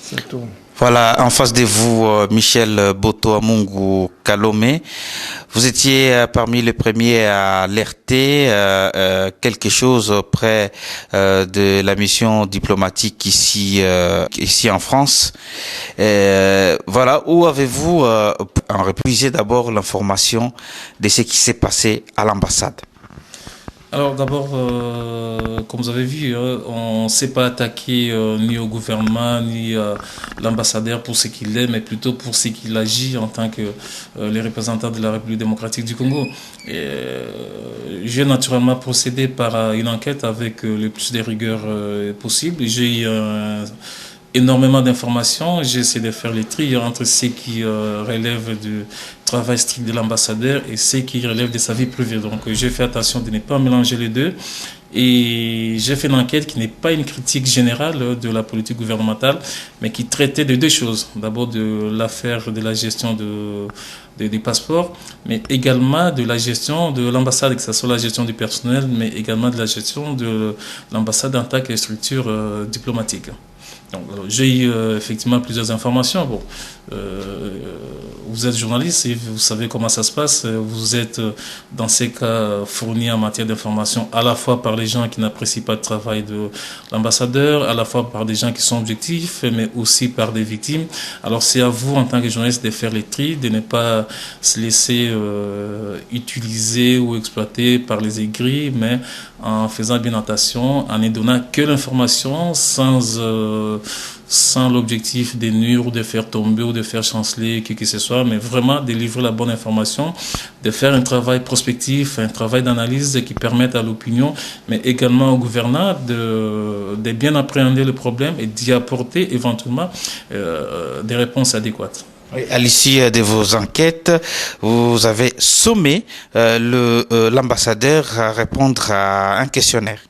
C'est tout. Voilà, en face de vous, Michel Boto-Amungu Kalomé. Vous étiez parmi les premiers à alerter quelque chose auprès de la mission diplomatique ici en France. Voilà, où avez-vous puisé d'abord l'information de ce qui s'est passé à l'ambassade? Alors d'abord, comme vous avez vu, on ne s'est pas attaqué ni au gouvernement, ni à l'ambassadeur pour ce qu'il est, mais plutôt pour ce qu'il agit en tant que les représentants de la République démocratique du Congo. J'ai naturellement procédé par une enquête avec le plus de rigueur possible. J'ai eu énormément d'informations. J'ai essayé de faire les tri entre ce qui relève du travail strict de l'ambassadeur et ce qui relève de sa vie privée. Donc j'ai fait attention de ne pas mélanger les deux. Et j'ai fait une enquête qui n'est pas une critique générale de la politique gouvernementale, mais qui traitait de deux choses. D'abord de l'affaire de la gestion des passeports, mais également de la gestion de l'ambassade, que ce soit la gestion du personnel, mais également de la gestion de l'ambassade en tant que structure diplomatique. Donc, j'ai eu effectivement plusieurs informations. Bon, vous êtes journaliste et vous savez comment ça se passe. Vous êtes dans ces cas fournis en matière d'information à la fois par les gens qui n'apprécient pas le travail de l'ambassadeur, à la fois par des gens qui sont objectifs, mais aussi par des victimes. Alors c'est à vous en tant que journaliste de faire les tris, de ne pas se laisser utiliser ou exploiter par les aigris, mais en faisant bien attention, en ne donnant que l'information sans l'objectif de nuire ou de faire tomber ou de faire chanceler qui que ce soit, mais vraiment de livrer la bonne information, de faire un travail prospectif, un travail d'analyse qui permette à l'opinion, mais également au gouvernant de bien appréhender le problème et d'y apporter éventuellement des réponses adéquates. À l'issue de vos enquêtes, vous avez sommé l'ambassadeur à répondre à un questionnaire.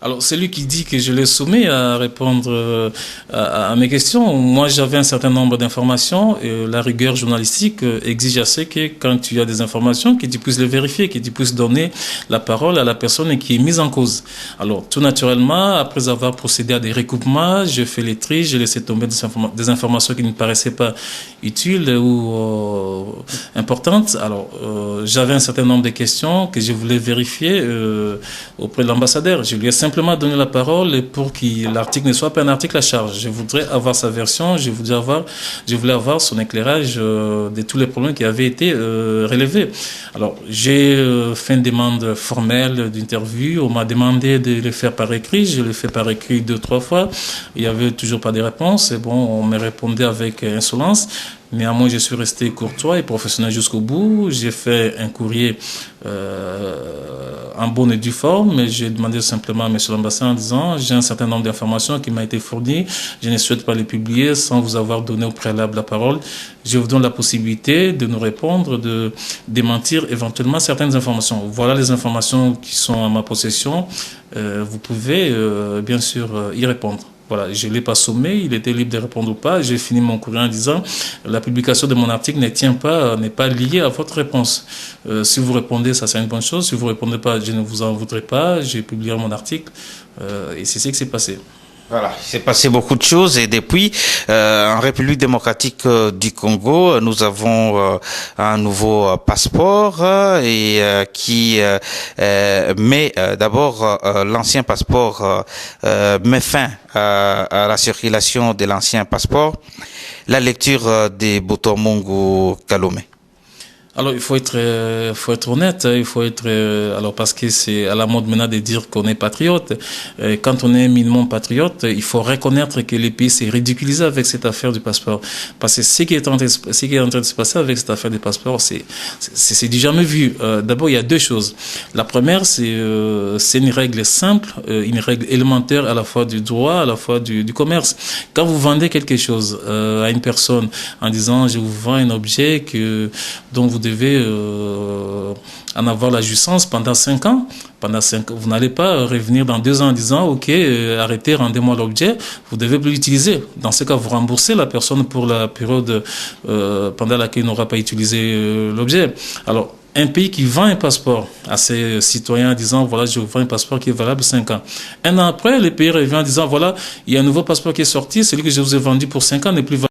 Alors, c'est lui qui dit que je l'ai soumis à répondre à mes questions. Moi, j'avais un certain nombre d'informations. La rigueur journalistique exige assez que quand tu as des informations, que tu puisses les vérifier, que tu puisses donner la parole à la personne qui est mise en cause. Alors, tout naturellement, après avoir procédé à des recoupements, j'ai fait les tris, j'ai laissé tomber des informations qui ne me paraissaient pas utiles ou importantes. Alors, j'avais un certain nombre de questions que je voulais vérifier auprès de l'ambassadeur. Je lui ai simplement donner la parole pour que l'article ne soit pas un article à charge. Je voudrais avoir sa version, je voulais avoir son éclairage de tous les problèmes qui avaient été relevés. Alors, j'ai fait une demande formelle d'interview. On m'a demandé de le faire par écrit. Je l'ai fait par écrit 2-3 fois. Il n'y avait toujours pas de réponse. Et bon, on me répondait avec insolence. Néanmoins, je suis resté courtois et professionnel jusqu'au bout. J'ai fait un courrier en bonne et due forme, mais j'ai demandé simplement à M. l'ambassadeur en disant j'ai un certain nombre d'informations qui m'ont été fournies, je ne souhaite pas les publier sans vous avoir donné au préalable la parole. Je vous donne la possibilité de nous répondre, de démentir éventuellement certaines informations. Voilà les informations qui sont en ma possession. Vous pouvez bien sûr y répondre. Voilà, je ne l'ai pas sommé, il était libre de répondre ou pas. J'ai fini mon courrier en disant la publication de mon article n'est pas liée à votre réponse. Si vous répondez, ça c'est une bonne chose. Si vous ne répondez pas, je ne vous en voudrais pas. J'ai publié mon article et c'est ce qui s'est passé. Voilà, il s'est passé beaucoup de choses et depuis, en République démocratique du Congo, nous avons un nouveau passeport qui met d'abord l'ancien passeport met fin à la circulation de l'ancien passeport. La lecture des Boto-Amungu Kalomé. Alors, il faut être honnête, alors parce que c'est à la mode maintenant de dire qu'on est patriote. Quand on est minimum patriote, il faut reconnaître que le pays s'est ridiculisé avec cette affaire du passeport. Parce que ce qui est en train de se passer avec cette affaire du passeport, c'est du jamais vu. D'abord, il y a deux choses. La première, c'est une règle simple, une règle élémentaire à la fois du droit, à la fois du commerce. Quand vous vendez quelque chose à une personne en disant je vous vends un objet dont vous devez en avoir la jouissance pendant 5 ans. Pendant 5 ans, vous n'allez pas revenir dans 2 ans en disant ok, arrêtez, rendez-moi l'objet. Vous devez plus l'utiliser. Dans ce cas, vous remboursez la personne pour la période pendant laquelle il n'aura pas utilisé l'objet. Alors, un pays qui vend un passeport à ses citoyens en disant, voilà, je vends un passeport qui est valable 5 ans. Un an après, le pays revient en disant, voilà, il y a un nouveau passeport qui est sorti, celui que je vous ai vendu pour 5 ans n'est plus valable.